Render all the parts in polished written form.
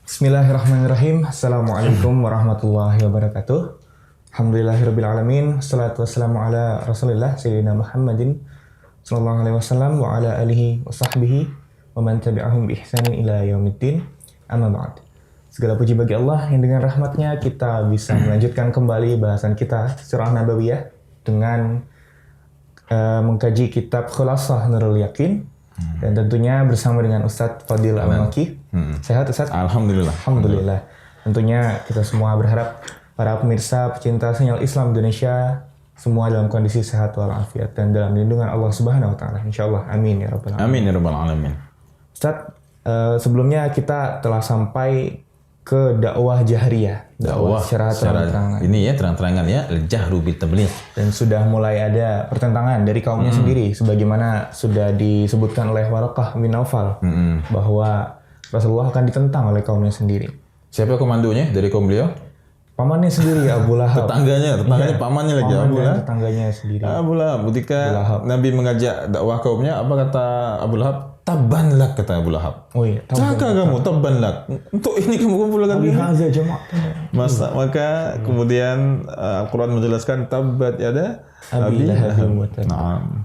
Bismillahirrahmanirrahim. Assalamualaikum warahmatullahi wabarakatuh. Alhamdulillahirrabbilalamin. Assalatu wassalamu ala rasulillah Sayyidina Muhammadin sallallahu alaihi wasallam wa ala alihi wa sahbihi wa man tabi'ahum bi ihsanin ila yaumiddin. Amma ba'd. Segala puji bagi Allah yang dengan rahmatnya kita bisa melanjutkan kembali bahasan kita Sirah Nabawiyah dengan mengkaji kitab Khulasah Nurul Yakin. Dan tentunya bersama dengan Ustadz Fadil Al-Maki. Sehat Ustadz? Alhamdulillah. Alhamdulillah. Tentunya kita semua berharap para pemirsa pecinta sinyal Islam Indonesia semua dalam kondisi sehat walafiat dan dalam lindungan Allah Subhanahu wa taala. Insyaallah. Amin ya rabbal alamin. Amin ya rabbal alamin. Ustadz, sebelumnya kita telah sampai ke dakwah jahriyah, dakwah secara terang-terangan. Ini ya terang-terangan ya, al-jahru bil tabligh. Dan sudah mulai ada pertentangan dari kaumnya sendiri, sebagaimana sudah disebutkan oleh Waraqah bin Naufal bahwa Rasulullah akan ditentang oleh kaumnya sendiri. Siapa komandonya dari kaum beliau? Pamannya sendiri, Abu Lahab. Tetangganya pamannya lagi, Abu Lahab. Tetangganya sendiri. Abu Lahab. Ketika Nabi mengajak dakwah kaumnya, apa kata Abu Lahab? Tabban lak, kata Abu Lahab. Oh iya, celaka kamu, tabban lak. Untuk ini kamu kumpulkan ini. Maka kemudian Al-Quran menjelaskan tabbat yada Abi Lahab. Naam.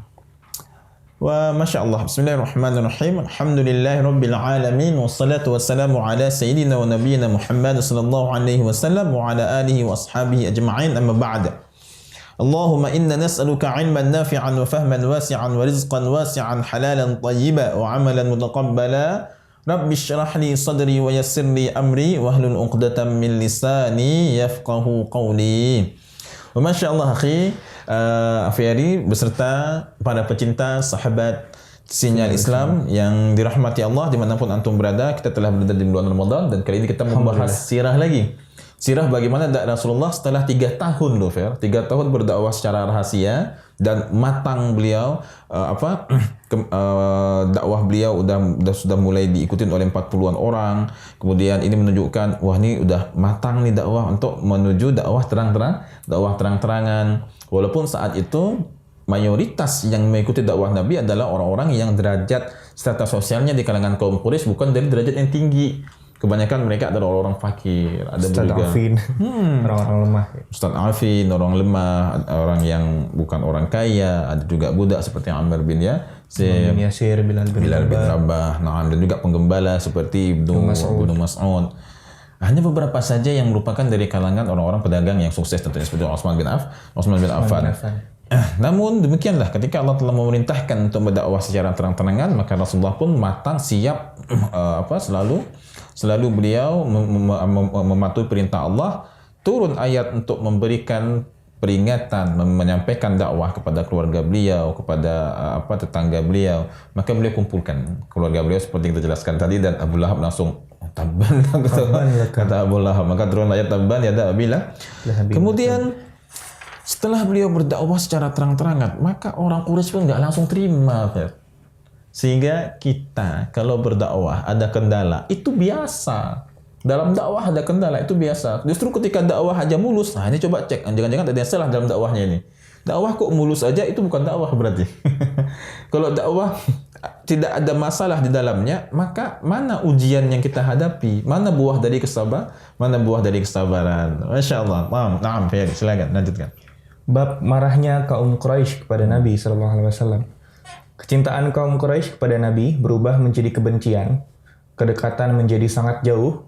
Wa masyaallah. Bismillahirrahmanirrahim. Alhamdulillahi rabbil alamin wassalatu wassalamu ala sayyidina wa nabiyyina Muhammad sallallahu alaihi wasallam wa ala alihi wa ashabihi ajma'in. Amma ba'da. Allahumma inna nas'aluka 'ilman nafi'an wa fahman wasi'an wa rizqan wasi'an halalan tayyiban wa 'amalan mutaqabbala. Rabbi shrah li sadri wa yassir li amri wahlul 'uqdatam min lisani yafqahu qawli. Wa masyaallah akhi Afiyari beserta para pecinta sahabat sinyal Islam yang dirahmati Allah dimanapun antum berada, kita telah berada di bulan Ramadan dan kali ini kita membahas sirah lagi. Sirah bagaimana Rasulullah setelah 3 tahun loh, Fer. 3 tahun berdakwah secara rahasia dan matang beliau dakwah beliau sudah mulai diikutin oleh 40-an orang. Kemudian ini menunjukkan wah ini udah matang nih dakwah untuk menuju dakwah terang-terangan. Walaupun saat itu mayoritas yang mengikuti dakwah Nabi adalah orang-orang yang derajat strata sosialnya di kalangan kaum Quraisy bukan dari derajat yang tinggi. Kebanyakan mereka adalah orang-orang fakir, ada Ustadz juga Afin, orang-orang lemah. Ustadz Afin, orang lemah, orang yang bukan orang kaya, ada juga budak seperti Ammar bin Yasir, Bilal bin Rabah, dan juga penggembala seperti Ibnu Mas'ud. Hanya beberapa saja yang merupakan dari kalangan orang-orang pedagang yang sukses tentunya seperti Utsman bin Affan. Namun demikianlah ketika Allah telah memerintahkan untuk berdakwah secara terang-terangan, maka Rasulullah pun matang siap selalu beliau mematuhi perintah Allah, turun ayat untuk memberikan peringatan, menyampaikan dakwah kepada keluarga beliau, kepada tetangga beliau. Maka beliau kumpulkan keluarga beliau seperti yang kita jelaskan tadi, dan Abu Lahab langsung tabban kata Abu Lahab. Maka turun ayat tabban yada Abi Lahab. Kemudian setelah beliau berdakwah secara terang-terangan, maka orang Quraisy pun nggak langsung terima, sehingga kita kalau berdakwah ada kendala itu biasa. Dalam dakwah ada kendala itu biasa. Justru ketika dakwah aja mulus, nah ini coba cek, jangan-jangan ada yang salah dalam dakwahnya ini. Dakwah kok mulus aja, itu bukan dakwah berarti. Kalau dakwah tidak ada masalah di dalamnya, maka mana ujian yang kita hadapi? Mana buah dari kesabaran? Masya Allah. Naam, silakan lanjutkan. Bab marahnya kaum Quraisy kepada Nabi SAW. Kecintaan kaum Quraisy kepada Nabi berubah menjadi kebencian, kedekatan menjadi sangat jauh,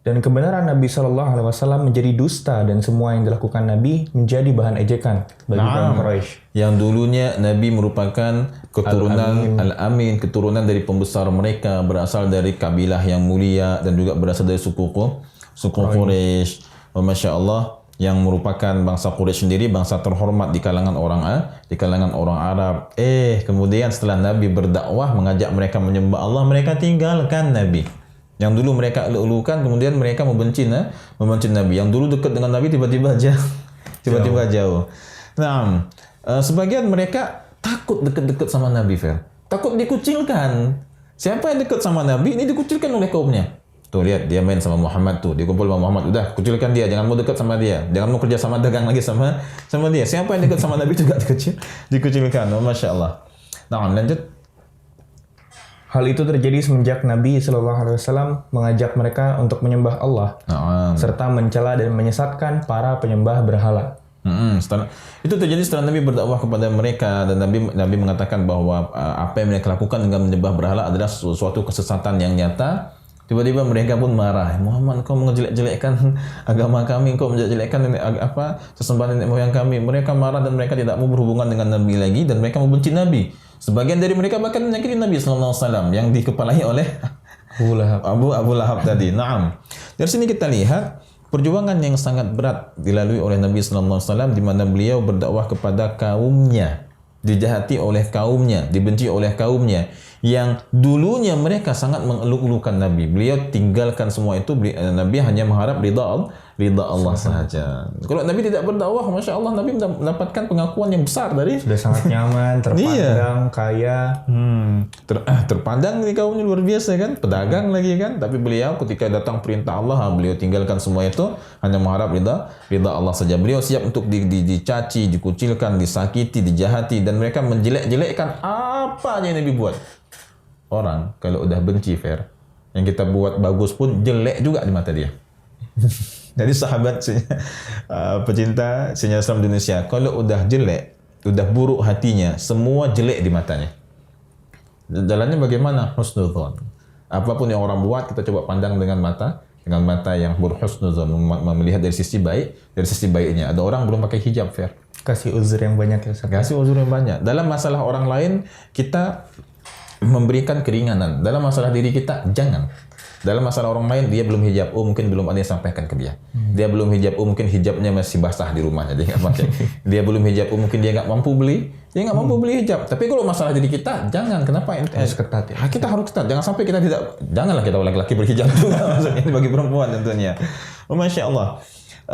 dan kebenaran Nabi SAW menjadi dusta, dan semua yang dilakukan Nabi menjadi bahan ejekan bagi kaum Quraisy. Yang dulunya Nabi merupakan keturunan Al-Amin, keturunan dari pembesar mereka, berasal dari kabilah yang mulia dan juga berasal dari suku Quraisy. Masya Allah, yang merupakan bangsa Quraisy sendiri, bangsa terhormat di kalangan orang Arab. Kemudian setelah Nabi berdakwah mengajak mereka menyembah Allah, mereka tinggalkan Nabi. Yang dulu mereka elu-elukan, kemudian mereka membenci Nabi. Yang dulu dekat dengan Nabi tiba-tiba jauh. Nah, sebagian mereka takut dekat-dekat sama Nabi, takut dikucilkan. Siapa yang dekat sama Nabi ini dikucilkan oleh kaumnya. Tuh lihat, dia main sama Muhammad tuh, dia kumpul sama Muhammad, udah kucilkan dia, jangan mau dekat sama dia, jangan mau kerja sama dagang lagi sama dia. Siapa yang dekat sama Nabi juga dikucilkan. Masya Allah. Nah, lanjut. Hal itu terjadi semenjak Nabi Shallallahu Alaihi Wasallam mengajak mereka untuk menyembah Allah serta mencela dan menyesatkan para penyembah berhala. Itu terjadi setelah Nabi berdakwah kepada mereka dan Nabi mengatakan bahwa apa yang mereka lakukan dengan menyembah berhala adalah suatu kesesatan yang nyata. Tiba-tiba mereka pun marah. Muhammad, kau menjelek-jelekkan agama kami, kau menjelek-jelekkan sesembahan nenek moyang kami. Mereka marah dan mereka tidak mau berhubungan dengan Nabi lagi dan mereka membenci Nabi. Sebagian dari mereka bahkan menyakiti Nabi SAW yang dikepalai oleh Abu Lahab tadi. Naam. Dari sini kita lihat perjuangan yang sangat berat dilalui oleh Nabi SAW di mana beliau berdakwah kepada kaumnya, dijahati oleh kaumnya, dibenci oleh kaumnya, yang dulunya mereka sangat mengeluk-elukan Nabi. Beliau tinggalkan semua itu. Nabi hanya mengharap ridha Allah sahaja. Kalau Nabi tidak berdakwah, Masya Allah, Nabi mendapatkan pengakuan yang besar dari sudah sangat nyaman, terpandang, kaya. Terpandang di kaumnya luar biasa kan, pedagang lagi kan. Tapi beliau ketika datang perintah Allah, beliau tinggalkan semua itu, hanya mengharap ridha Allah saja. Beliau siap untuk dicaci, dikucilkan, disakiti, dijahati, dan mereka menjelek-jelekkan apa aja yang Nabi buat. Orang kalau udah benci yang kita buat bagus pun jelek juga di mata dia. Jadi sahabat pecinta sinyal Islam Indonesia, kalau udah jelek, udah buruk hatinya, semua jelek di matanya. Jalannya bagaimana? Husnudzon. Apapun yang orang buat, kita coba pandang dengan mata yang berhusnudzon, melihat dari sisi baik, dari sisi baiknya. Ada orang belum pakai hijab, kasih uzur yang banyak ya. Kasih uzur yang banyak. Dalam masalah orang lain kita memberikan keringanan. Dalam masalah diri kita, jangan. Dalam masalah orang lain, dia belum hijab, mungkin belum ada yang sampaikan ke dia. Dia belum hijab, mungkin hijabnya masih basah di rumahnya, dia nggak pakai. Dia belum hijab, mungkin dia nggak mampu beli, hijab. Tapi kalau masalah diri kita, jangan. Kenapa? Harus ketat ya. Kita harus ketat. Jangan sampai kita janganlah kita laki-laki berhijab juga. Maksudnya ini bagi perempuan tentunya. Masya Allah.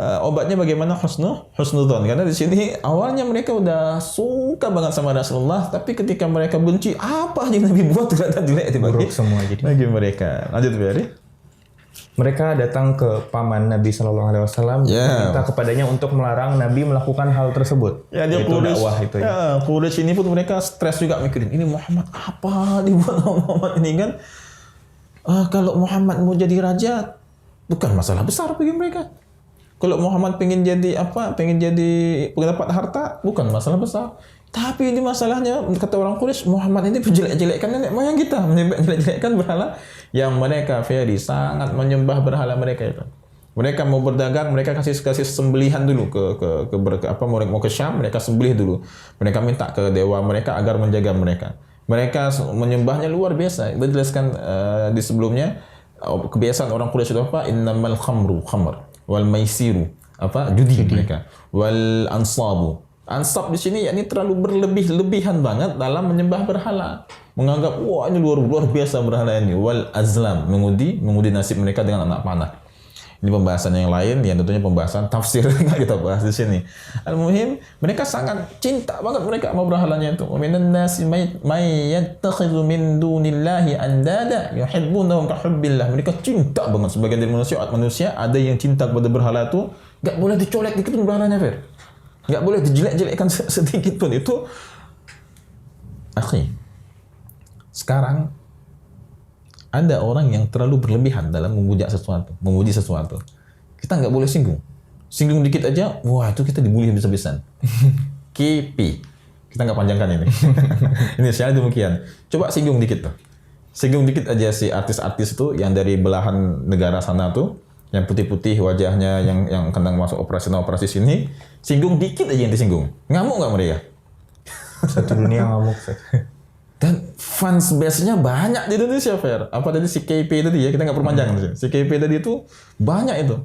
Obatnya bagaimana? Husnudzon. Karena di sini awalnya mereka udah suka banget sama Rasulullah, tapi ketika mereka benci, apa yang Nabi buat ternyata jelek buruk semua jadi bagi mereka. Lanjut Beri. Mereka datang ke paman Nabi Shallallahu Alaihi Wasallam minta kepadanya untuk melarang Nabi melakukan hal tersebut. Ya, dia dakwah itu. Quraisy ini pun mereka stres juga mikirin, ini Muhammad apa dibuat Muhammad ini kan? Kalau Muhammad mau jadi raja, bukan masalah besar bagi mereka. Kalau Muhammad pengen jadi pendapat harta, bukan masalah besar. Tapi ini masalahnya, kata orang Quraisy, Muhammad ini menjelek-jelekkan nenek moyang kita, menjelek-jelekkan berhala yang mereka sangat menyembah berhala mereka itu. Mereka mau berdagang, mereka kasih sembelihan dulu mau ke Syam, mereka sembelih dulu. Mereka minta ke dewa mereka agar menjaga mereka. Mereka menyembahnya luar biasa. Kita jelaskan di sebelumnya, kebiasaan orang Quraisy itu apa? Innamal khamr wal maisiru, judi mereka, wal ansab di sini yakni terlalu berlebihan banget dalam menyembah berhala, menganggap wah ini luar biasa berhala ini, wal azlam, mengudi nasib mereka dengan anak panah. Ini pembahasan yang lain, yang tentunya pembahasan tafsir nggak kita bahas di sini. Al-muhim, mereka sangat cinta banget mereka sama berhalanya itu. Minan nasi may yattakhidhu min dunillahi andada yuhibbunahum ka hubbillah. Mereka cinta banget. Sebagian dari manusia ada yang cinta kepada berhala itu, nggak boleh dicolek dikit pun berhalanya, nggak boleh dijelek-jelekkan sedikit pun. Itu akhi. Sekarang ada orang yang terlalu berlebihan dalam memuji sesuatu. Kita nggak boleh singgung dikit aja, wah itu kita dibully habis-habisan. Kipi, kita nggak panjangkan ini. Ini saya demikian. Coba singgung dikit aja si artis-artis itu yang dari belahan negara sana tuh, yang putih-putih wajahnya, yang kena masuk operasi sini, singgung dikit aja yang disinggung, ngamuk nggak mereka? Satu dunia ngamuk. Dan fans base-nya banyak di Indonesia, Apa tadi si KP tadi ya, kita nggak perpanjang. Si KP tadi itu banyak itu.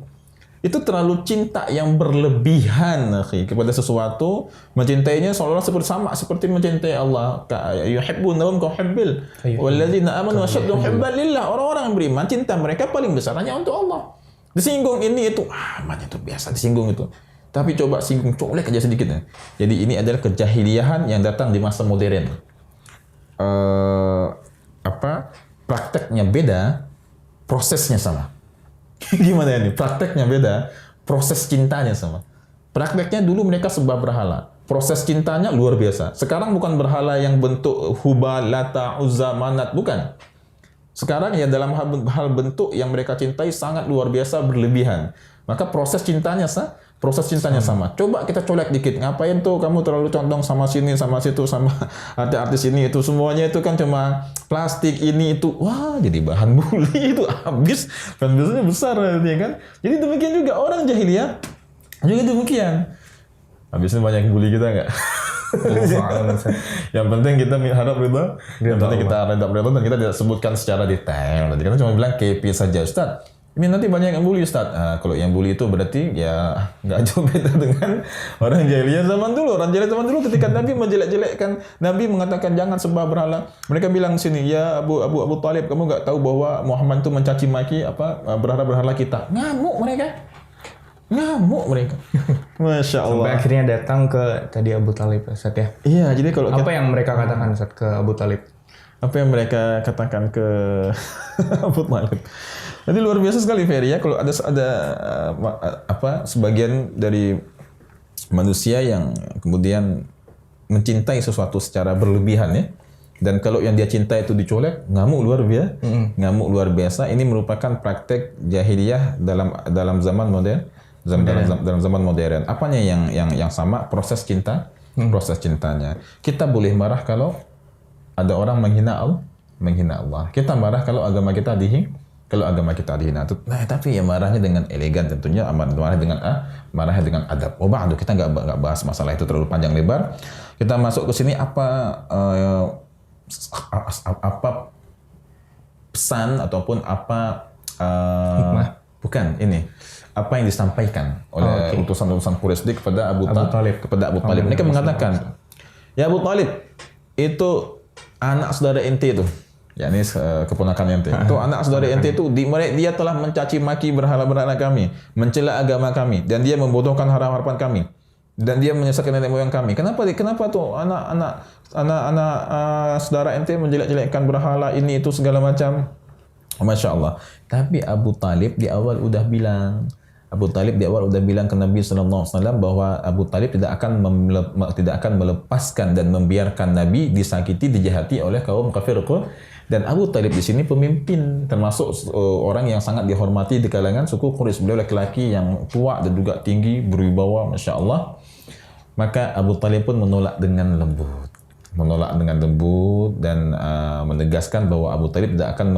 Itu terlalu cinta yang berlebihan kepada sesuatu, mencintainya seolah-olah seperti mencintai Allah. Yuhibbunahum ka hubbil walladzina amanu ashaddu hubban lillah. Orang-orang yang beriman, cinta mereka paling besar hanya untuk Allah. Disinggung ini itu, itu biasa disinggung itu. Tapi coba singgung colek aja sedikit ya. Jadi ini adalah kejahiliahan yang datang di masa modern. Prakteknya beda, prosesnya sama. Gimana ini? Prakteknya beda, proses cintanya sama. Prakteknya dulu mereka sembah berhala. proses cintanya luar biasa. Sekarang bukan berhala yang bentuk Hubal, Lata, Uzza, Manat, bukan. Sekarang ya dalam hal bentuk yang mereka cintai sangat luar biasa berlebihan. Maka proses cintanya sama. Coba kita colek dikit. Ngapain tuh kamu terlalu condong sama sini, sama situ, sama artis ini itu semuanya itu kan cuma plastik ini itu. Wah, jadi bahan bully itu habis. Kan biasanya besar ya kan. Jadi demikian juga orang jahiliyah juga demikian. Habisnya banyak yang bully kita enggak? Yang penting kita harap ridha. Yang penting kita harap ridha dan kita tidak sebutkan secara detail. Tadi kita cuma bilang KP saja, Ustaz. Ini nanti banyak yang bully, Ustaz. Kalau yang bully itu berarti ya nggak jauh beda dengan orang jahiliyah zaman dulu. Orang jahiliyah zaman dulu ketika Nabi menjelek-jelekkan, Nabi mengatakan jangan sembah berhala. Mereka bilang sini, ya Abu Talib, kamu nggak tahu bahwa Muhammad itu mencaci maki berhala-berhala kita. Ngamuk mereka. Masya Allah. Sampai akhirnya datang ke tadi Abu Talib, Ustaz ya. Iya, jadi kalau apa yang mereka katakan Ustaz ke Abu Talib? Apa yang mereka katakan ke Abu Talib? Jadi luar biasa sekali Ferry ya, kalau ada sebagian dari manusia yang kemudian mencintai sesuatu secara berlebihan ya. Dan kalau yang dia cinta itu dicolek, ngamuk luar biasa. Ini merupakan praktek jahiliyah dalam zaman modern. Dalam zaman modern. Apanya yang sama? Proses cinta, proses cintanya. Kita boleh marah kalau ada orang menghina Allah. Kita marah kalau agama kita dihina. Tapi ya marahnya dengan elegan tentunya, marahnya dengan adab. Kita nggak bahas masalah itu terlalu panjang lebar. Kita masuk ke sini apa pesan ataupun apa bukan ini apa yang disampaikan oleh utusan-utusan Quraisy kepada Abu Talib. Mereka mengatakan, ya Abu Talib, itu anak saudara ente itu. Ya ini keponakan ente. Itu anak saudara ente itu dia telah mencaci maki berhala-berhala kami, mencela agama kami, dan dia membodohkan harapan kami, dan dia menyesatkan nenek moyang kami. Kenapa tuh anak saudara ente menjelek-jelekkan berhala ini itu segala macam? Masya Allah. Tapi Abu Talib di awal udah bilang ke Nabi SAW bahwa Abu Talib tidak akan melepaskan dan membiarkan Nabi disakiti, dijahati oleh kaum kafir. Dan Abu Talib di sini pemimpin, termasuk orang yang sangat dihormati di kalangan suku Quraisy. Beliau laki-laki yang tua dan juga tinggi, berwibawa, Masya Allah. Maka Abu Talib pun menolak dengan lembut dan menegaskan bahwa Abu Talib tidak akan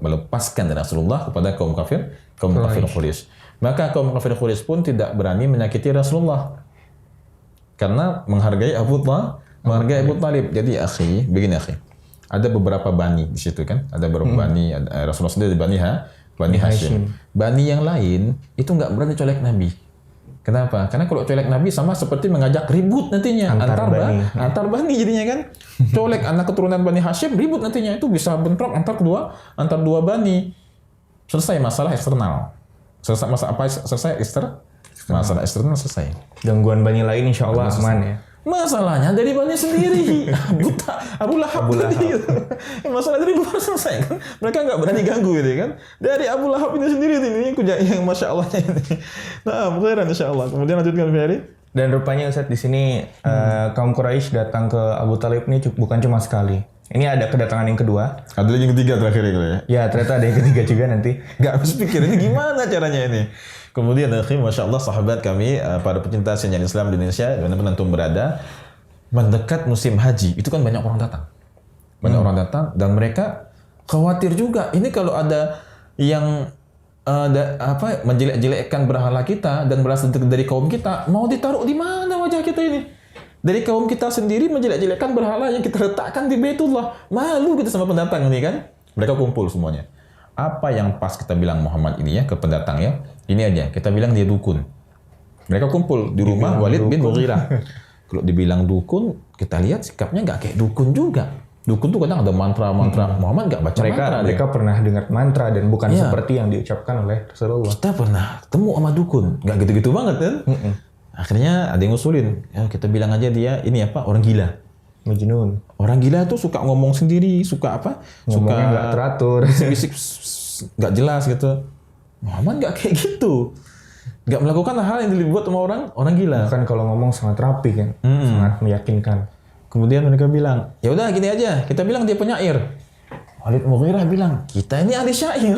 melepaskan Rasulullah kepada kaum kafir Quraisy. Maka kaum kafir Quraisy pun tidak berani menyakiti Rasulullah karena menghargai Abu Talib. Jadi begini ada beberapa bani di situ kan, ada beberapa bani, Rasulullah sendiri Bani Hashim. Bani yang lain itu nggak berani colek Nabi. Kenapa? Karena kalau colek Nabi sama seperti mengajak ribut nantinya antar bani jadinya kan. Colek anak keturunan Bani Hashim ribut nantinya, itu bisa bentrok antar dua bani. Selesai masalah eksternal. Masalah eksternal selesai. Gangguan bani lain insya Allah aman ya. Masalahnya dari bani sendiri. Abu Lahab. Masalah dari luar selesai kan. Mereka nggak berani ganggu gitu kan. Dari Abu Lahab ini sendiri ini yang Masya Allah ini. Nah, khairan insya Allah. Kemudian lanjutkan Ferry. Dan rupanya Ustaz di sini kaum Quraisy datang ke Abu Talib ini bukan cuma sekali. Ini ada kedatangan yang kedua. Ada lagi yang ketiga terakhir ya? Ya, ternyata ada yang ketiga juga nanti. Nggak habis pikir ini gimana caranya ini. Kemudian Masya Allah sahabat kami, para pecinta siaran Islam di Indonesia, dimanapun antum berada, mendekat musim haji, itu kan banyak orang datang. Dan mereka khawatir juga. Ini kalau ada yang menjelek-jelekkan berhala kita dan berasal dari kaum kita, mau ditaruh di mana wajah kita ini? Dari kaum kita sendiri menjelek-jelekkan berhala yang kita letakkan di Baitullah. Malu kita sama pendatang ini kan? Mereka kumpul semuanya. Apa yang pas kita bilang Muhammad ini ya ke pendatang ya? Ini aja, kita bilang dia dukun. Mereka kumpul di rumah Walid bin Mughirah. Kalau dibilang dukun, kita lihat sikapnya nggak kayak dukun juga. Dukun tuh kadang ada mantra-mantra. Muhammad nggak baca mantra. Mereka pernah dengar mantra dan bukan seperti yang diucapkan oleh Rasulullah. Kita pernah temu sama dukun, nggak gitu-gitu banget kan? Akhirnya ada yang ngusulin, ya kita bilang aja dia ini orang gila. Majnun. Orang gila tuh suka ngomong sendiri, suka ngomongnya nggak teratur, bisik-bisik nggak jelas gitu. Muhammad nggak kayak gitu. nggak melakukan hal yang dibuat sama orang gila. Bahkan kalau ngomong sangat rapi kan, sangat meyakinkan. Kemudian mereka bilang, ya udah gini aja, kita bilang dia penyair. Walid Mughirah bilang, kita ini ahli syair.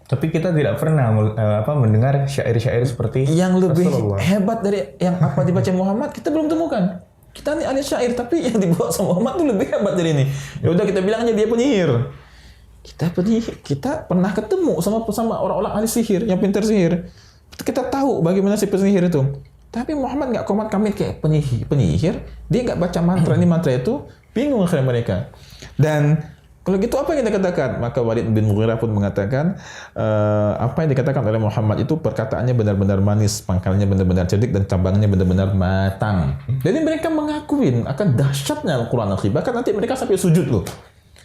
Tapi kita tidak pernah mendengar syair-syair seperti yang lebih Rasulullah. hebat dari yang apa dibaca Muhammad kita belum temukan. Kita ini ahli syair, tapi yang dibawa sama Muhammad itu lebih hebat dari ini. Ya udah kita bilangnya dia penyihir. Kita pernah ketemu sama orang-orang ahli sihir yang pintar sihir. Kita tahu bagaimana si penyihir itu. Tapi Muhammad nggak komat kamit kayak penyihir. Dia nggak baca mantra ini mantra itu. Bingung akhirnya mereka. Dan kalau gitu apa yang kita katakan? Maka Walid bin Mughirah pun mengatakan apa yang dikatakan oleh Muhammad itu perkataannya benar-benar manis, pangkalnya benar-benar cerdik dan cabangnya benar-benar matang. Jadi mereka mengakuin akan dahsyatnya Al-Quran Al-Karim. Bahkan nanti mereka sampai sujud loh.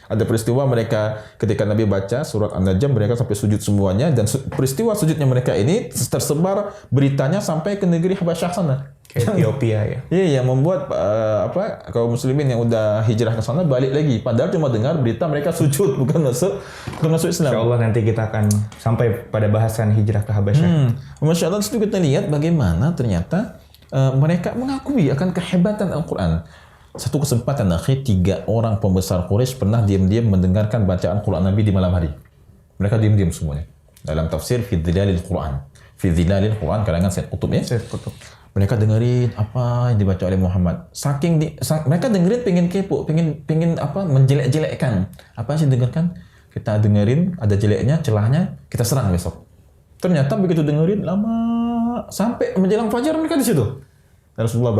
Ada peristiwa mereka ketika Nabi baca surat An-Najm mereka sampai sujud semuanya dan peristiwa sujudnya mereka ini tersebar beritanya sampai ke negeri Habasyah sana. Ethiopia ya. Iya, yang membuat kaum muslimin yang udah hijrah ke sana balik lagi. Padahal cuma dengar berita mereka sujud bukan masuk Islam. Insya Allah nanti kita akan sampai pada bahasan hijrah ke Habasyah. Masya Allah, itu kita lihat bagaimana ternyata mereka mengakui akan kehebatan Al-Quran. Satu kesempatan akhir 3 orang pembesar Quraisy pernah diam-diam mendengarkan bacaan Quran Nabi di malam hari. Mereka diam-diam semuanya. Dalam tafsir Fi Dhilalil Quran. Fi Dhilalil Quran karangan Sayyid Qutb ya. Sayyid Qutb. Mereka dengerin apa yang dibaca oleh Muhammad. Mereka dengerin pengen kepo, pengen menjelek-jelekkan. Apa sih dengarkan? Kita dengerin ada jeleknya, celahnya, kita serang besok. Ternyata begitu dengerin lama sampai menjelang fajar mereka di situ. Rasulullah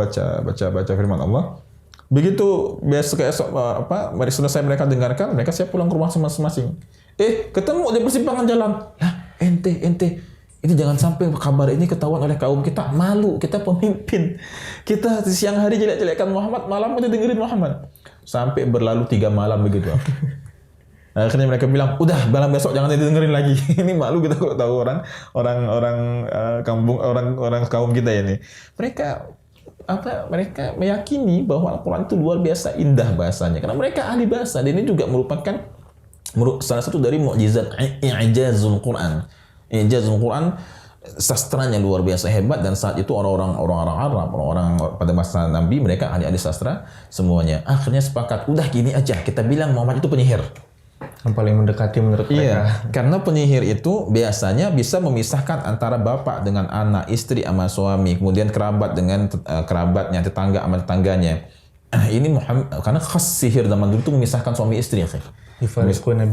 baca firman Allah. Begitu besok mari selesai mereka dengarkan, mereka siap pulang ke rumah masing-masing. Ketemu di persimpangan jalan. Lah, ente. Ini jangan sampai kabar ini ketahuan oleh kaum kita. Malu, kita pemimpin. Kita siang hari jelek-jelekkan Muhammad, malam kita dengerin Muhammad. Sampai berlalu 3 malam begitu. Akhirnya mereka bilang, udah malam besok jangan didengerin lagi. Ini malu kita kalau tahu orang kaum kita ini. Mereka meyakini bahwa Al-Quran itu luar biasa indah bahasanya. Karena mereka ahli bahasa. Dan ini juga merupakan salah satu dari mukjizat i'jazul Quran. I'jazul Quran sastranya luar biasa hebat dan saat itu orang-orang Arab, orang-orang pada masa Nabi mereka ahli-ahli sastra semuanya. Akhirnya sepakat, udah gini aja kita bilang Muhammad itu penyihir. Yang paling mendekati menurut mereka. Iya, karena penyihir itu biasanya bisa memisahkan antara bapak dengan anak, istri sama suami, kemudian kerabat dengan kerabatnya, tetangga sama tetangganya. Ini Muhammad karena khas sihir zaman dulu itu memisahkan suami istri ya. Yufariquna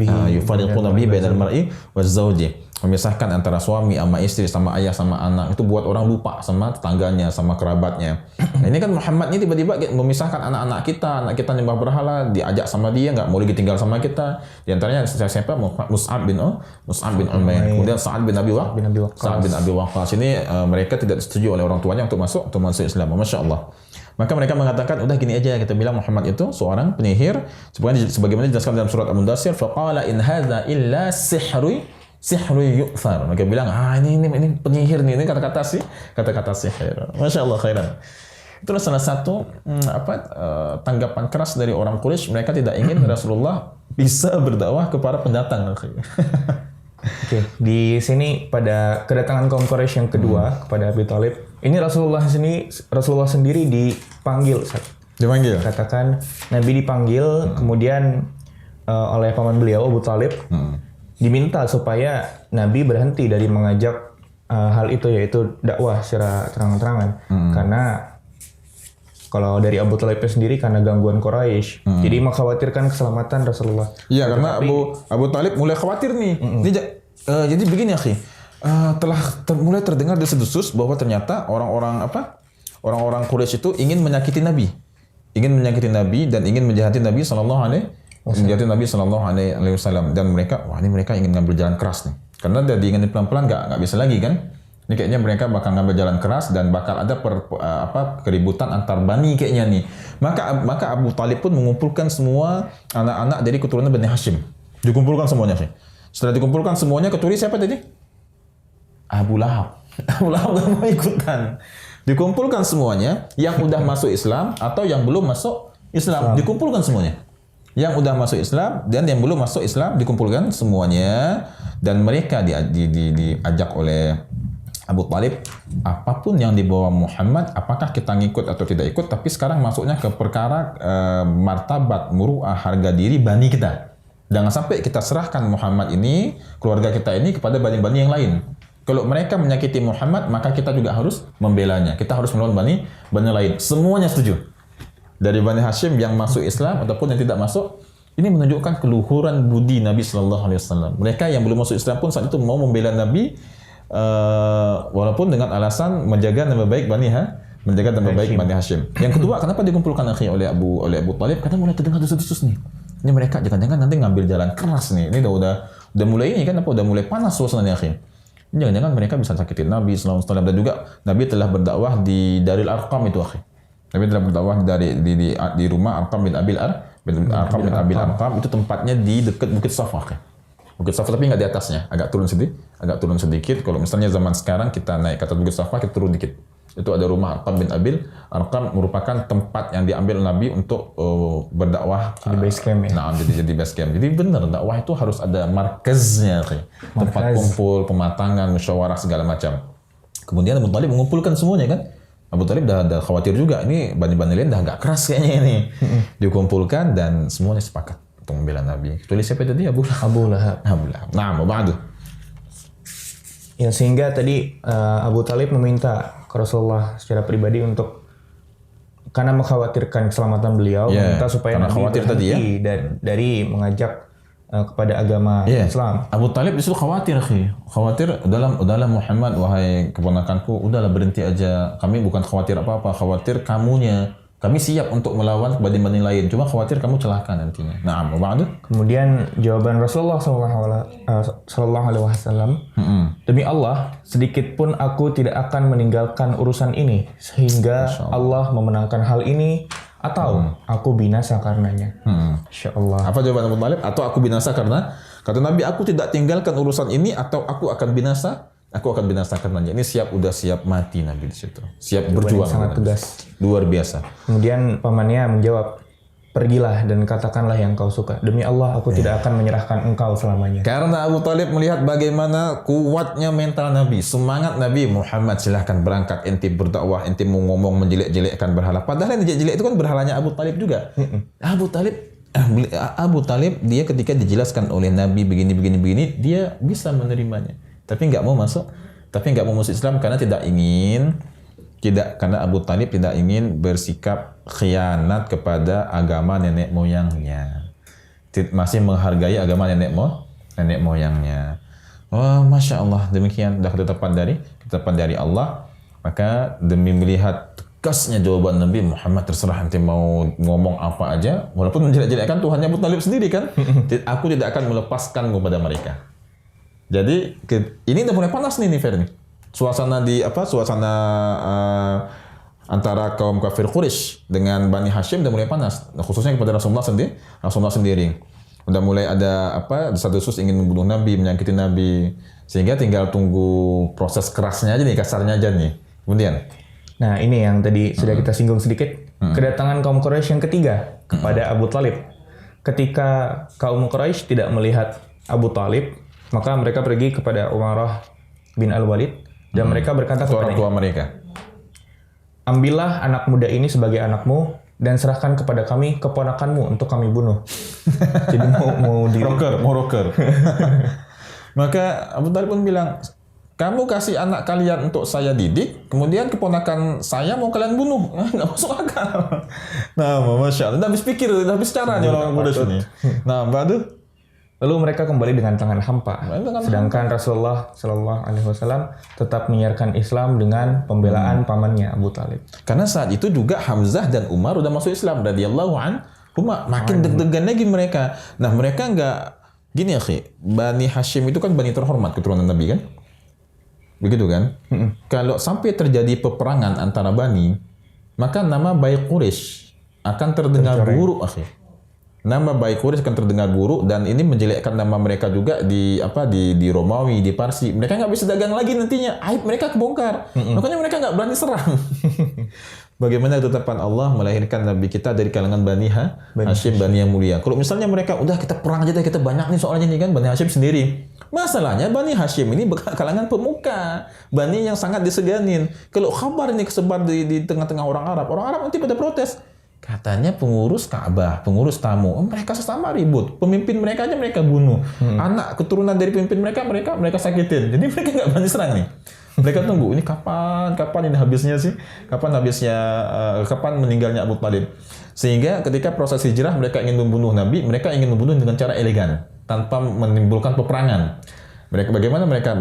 bihi bainal mar'i waz zawji. Memisahkan antara suami sama istri sama ayah sama anak itu buat orang lupa sama tetangganya sama kerabatnya. Nah, ini kan Muhammad ini tiba-tiba memisahkan anak kita nyembah berhala, diajak sama dia nggak mau lagi tinggal sama kita. Di antaranya siapa? Mus'ab bin Umair. Kemudian Sa'ad bin Abi Waqqas. Ini mereka tidak setuju oleh orang tuanya untuk masuk Islam. Masya Allah. Maka mereka mengatakan, udah gini aja kita bilang Muhammad itu seorang penyihir. Sebagaimana dijelaskan dalam surat Al-Mudaththir, faqala in hadza illa sihru yu'thar. Mereka bilang, ini penyihir nih, ini kata-kata sihir. Masya Allah khairan. Itulah salah satu tanggapan keras dari orang Quraisy. Mereka tidak ingin Rasulullah bisa berdakwah kepada pendatang. Oke, di sini pada kedatangan kaum Quraisy yang kedua kepada Abi Thalib, ini Rasulullah sendiri dipanggil. Dipanggil. Katakan Nabi dipanggil, kemudian oleh paman beliau Abu Thalib diminta supaya Nabi berhenti dari mengajak hal itu, yaitu dakwah secara terang-terangan. Karena kalau dari Abu Thalib sendiri karena gangguan Quraisy, jadi mengkhawatirkan keselamatan Rasulullah. Iya, karena Abu Thalib mulai khawatir nih. Jadi begini akhi, mulai terdengar desas-desus bahwa ternyata orang-orang Quraisy itu ingin menyakiti Nabi, dan ingin menjahati Nabi Sallallahu Alaihi Wasallam. Dan mereka ingin ngambil jalan keras nih, karena dia ingin pelan-pelan nggak bisa lagi kan. Ini kayaknya mereka bakal ngambil jalan keras dan bakal ada keributan antar bani kayaknya nih. Maka Abu Thalib pun mengumpulkan semua anak-anak dari keturunan Bani Hashim. Dikumpulkan semuanya sih. Setelah dikumpulkan semuanya, keturunan siapa tadi? Abu Lahab. Abu Lahab nggak mau ikutan. Dikumpulkan semuanya yang udah masuk Islam atau yang belum masuk Islam. Dikumpulkan semuanya. Yang udah masuk Islam dan yang belum masuk Islam dikumpulkan semuanya, dan mereka diajak oleh Abu Talib, apapun yang dibawa Muhammad, apakah kita ngikut atau tidak ikut, tapi sekarang masuknya ke perkara martabat, muru'ah, harga diri bani kita. Jangan sampai kita serahkan Muhammad ini, keluarga kita ini kepada bani-bani yang lain. Kalau mereka menyakiti Muhammad, maka kita juga harus membelanya. Kita harus melawan bani lain. Semuanya setuju. Dari Bani Hashim yang masuk Islam ataupun yang tidak masuk, ini menunjukkan keluhuran budi Nabi Sallallahu Alaihi Wasallam. Mereka yang belum masuk Islam pun saat itu mau membela Nabi, walaupun dengan alasan menjaga nama baik Bani Hashim. Yang kedua, kenapa dikumpulkan akhi oleh Abu Talib? Karena mulai terdengar desus-desus nih. Ini mereka jangan-jangan nanti ngambil jalan keras nih. Ini udah mulai ini kan udah mulai panas suasananya akhi. Jangan-jangan mereka bisa sakitin Nabi Sallallahu Alaihi Wasallam, dan juga Nabi telah berdakwah di Daril Arqam itu akhi. Nabi telah berdakwah di rumah Arqam bin Abil Arqam, itu tempatnya di dekat Bukit Safa akhi. Bukit Safa tapi nggak di atasnya, agak turun sedikit. Kalau misalnya zaman sekarang kita naik ke atas Bukit Safa, kita turun dikit. Itu ada rumah Arqam bin Abil Arqam, merupakan tempat yang diambil Nabi untuk berdakwah di base camp ya. Nah, jadi base camp. Jadi benar dakwah itu harus ada markaznya, tempat kumpul, pematangan, musyawarah segala macam. Kemudian Abu Talib mengumpulkan semuanya kan. Abu Talib dah khawatir juga, ini bani-bani lain dah agak keras kayaknya ini. Dikumpulkan dan semuanya sepakat untuk membela Nabi. Kecuali siapa tadi? Abu Lahab. Nah, ba'du. Ya, sehingga tadi Abu Talib meminta ke Rasulullah secara pribadi untuk, karena mengkhawatirkan keselamatan beliau, meminta supaya Nabi berhenti dari mengajak kepada agama Islam. Abu Talib disuruh khawatir udahlah Muhammad, wahai keponakanku, udahlah berhenti aja. Kami bukan khawatir apa-apa, khawatir kamunya. Kami siap untuk melawan bani-bani lain, cuma khawatir kamu celaka nantinya. Nah, ba'du. Kemudian jawaban Rasulullah Sallallahu Alaihi Wasallam, demi Allah, sedikit pun aku tidak akan meninggalkan urusan ini sehingga Allah memenangkan hal ini, atau aku binasa karenanya. Insya Allah. Apa jawaban Abu Talib? Atau aku binasa karena, kata Nabi, aku tidak tinggalkan urusan ini, atau aku akan binasa. Aku akan binasa karenanya. Ini udah siap mati Nabi di situ. Siap berjuang. Sangat tegas. Luar biasa. Kemudian pamannya menjawab, pergilah dan katakanlah yang kau suka. Demi Allah, aku tidak akan menyerahkan engkau selamanya. Karena Abu Talib melihat bagaimana kuatnya mental Nabi, semangat Nabi. Muhammad silahkan berangkat, ente berdakwah, ente mau ngomong menjelek-jelekkan berhala. Padahal yang jelek itu kan berhalanya Abu Talib juga. Abu Talib dia ketika dijelaskan oleh Nabi begini, dia bisa menerimanya. Tapi nggak mau masuk Islam karena karena Abu Talib tidak ingin bersikap khianat kepada agama nenek moyangnya. Masih menghargai agama nenek moyangnya. Oh, Masya Allah, demikian dah ketetapan dari Allah. Maka demi melihat tegasnya jawaban Nabi Muhammad, terserah nanti mau ngomong apa aja, walaupun menjelek-jelekkan Tuhannya Abu Talib sendiri kan. Aku tidak akan melepaskan kepada mereka. Jadi ini udah mulai panas nih Fer. Suasana antara kaum kafir Quraisy dengan Bani Hashim udah mulai panas. Khususnya kepada Rasulullah sendiri. Udah mulai ada desas-desus ingin membunuh Nabi, menyakiti Nabi. Sehingga tinggal tunggu proses kerasnya aja nih, kasarnya aja nih. Kemudian. Nah, ini yang tadi sudah kita singgung sedikit. Kedatangan kaum Quraisy yang ketiga kepada Abu Talib. Ketika kaum Quraisy tidak melihat Abu Talib, maka mereka pergi kepada Umarah bin Al-Walid dan mereka berkata kepada orang tua mereka, ambillah anak muda ini sebagai anakmu dan serahkan kepada kami keponakanmu untuk kami bunuh. Jadi mau rocker. Maka Abu Talib pun bilang, kamu kasih anak kalian untuk saya didik, kemudian keponakan saya mau kalian bunuh. Nggak masuk akal. Nah, Masya Allah. Udah habis pikir, udah habis caranya orang muda sini. Nah, ba'du. Lalu mereka kembali dengan tangan hampa. Sedangkan Rasulullah Sallallahu Alaihi Wasallam tetap menyiarkan Islam dengan pembelaan pamannya Abu Talib. Karena saat itu juga Hamzah dan Umar udah masuk Islam radhiyallahu anhuma, makin deg-degan lagi mereka. Nah, mereka nggak gini akhi, Bani Hashim itu kan bani terhormat keturunan Nabi kan? Begitu kan? Kalau sampai terjadi peperangan antara bani, maka nama baik Quraisy akan terdengar buruk akhi. Nama baik Quraisy akan terdengar buruk, dan ini menjelekkan nama mereka juga di Romawi, di Parsi. Mereka nggak bisa dagang lagi nantinya, aib mereka kebongkar. Makanya mereka nggak berani serang. bagaimana ketetapan Allah melahirkan Nabi kita dari kalangan Bani Hashim, Bani yang mulia. Kalau misalnya mereka udah kita perang aja deh, kita banyak nih soalnya nih kan Bani Hashim sendiri. Masalahnya Bani Hashim ini kalangan pemuka, Bani yang sangat diseganin. Kalau kabar ini kesebar di tengah-tengah orang Arab nanti pada protes. Katanya pengurus Ka'bah, pengurus tamu, mereka sesama ribut. Pemimpin mereka aja mereka bunuh. Anak keturunan dari pemimpin mereka sakitin. Jadi mereka nggak berani serang nih. Mereka tunggu ini kapan ini habisnya sih? Kapan meninggalnya Abu Thalib? Sehingga ketika proses hijrah mereka ingin membunuh Nabi, mereka ingin membunuh dengan cara elegan tanpa menimbulkan peperangan. Bagaimana mereka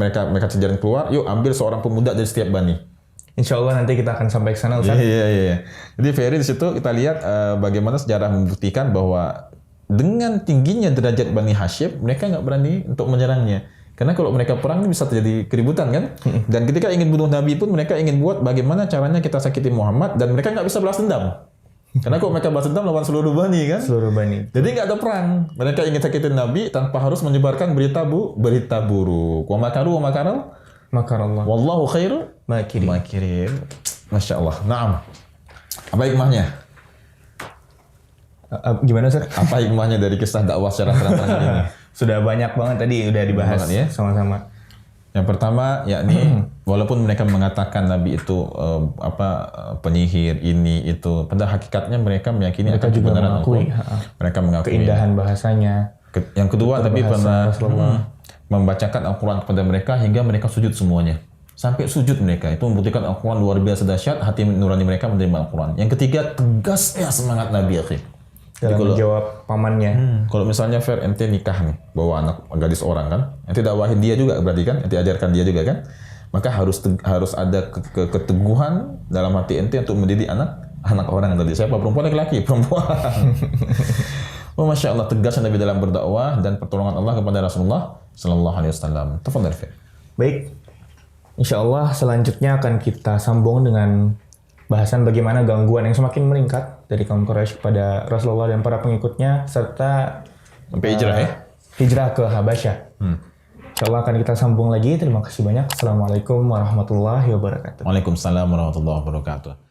sejalan keluar? Yuk ambil seorang pemuda dari setiap bani. Insya Allah nanti kita akan sampai ke sana, Ustaz. Iya. Jadi Ferry di situ kita lihat bagaimana sejarah membuktikan bahwa dengan tingginya derajat Bani Hashim, mereka nggak berani untuk menyerangnya. Karena kalau mereka perang bisa terjadi keributan kan. Dan ketika ingin bunuh Nabi pun mereka ingin buat bagaimana caranya kita sakiti Muhammad dan mereka nggak bisa balas dendam. Karena kalau mereka balas dendam lawan seluruh bani kan. Seluruh bani. Jadi nggak ada perang. Mereka ingin sakitin Nabi tanpa harus menyebarkan berita buruk. Wa makaru wa makarallah. Wallahu khairu makirin. Masya Allah. Naam. Apa hikmahnya? Gimana Ustaz? Apa hikmahnya dari kisah dakwah secara terang-terangan ini? Sudah banyak banget tadi udah dibahas ya sama-sama. Yang pertama yakni walaupun mereka mengatakan Nabi itu penyihir ini itu, pada hakikatnya mereka meyakini mereka akan juga kebenaran mengakui, mereka mengakui keindahan bahasanya. Yang kedua Nabi pernah membacakan Al-Quran kepada mereka hingga mereka sujud semuanya. Sampai sujud mereka. Itu membuktikan Al-Quran luar biasa dahsyat, hati nurani mereka menerima Al-Quran. Yang ketiga, tegasnya semangat Nabi akhir. Dalam menjawab pamannya. Kalau misalnya Fer, ente nikah nih, bawa anak gadis orang kan, ente dakwahin dia juga berarti kan, ente ajarkan dia juga kan, maka harus ada keteguhan dalam hati ente untuk mendidik anak orang tadi. Siapa? Perempuan laki-laki? Perempuan. Oh, Masya Allah, tegasnya Nabi dalam berdakwah dan pertolongan Allah kepada Rasulullah Sallallahu Alaihi Wasallam. Tafadhal Fer. Baik, Insya Allah selanjutnya akan kita sambung dengan bahasan bagaimana gangguan yang semakin meningkat dari kaum Quraisy kepada Rasulullah dan para pengikutnya serta sampai hijrah hijrah ke Habasyah. Insya Allah akan kita sambung lagi. Terima kasih banyak. Assalamualaikum warahmatullahi wabarakatuh. Waalaikumsalam warahmatullahi wabarakatuh.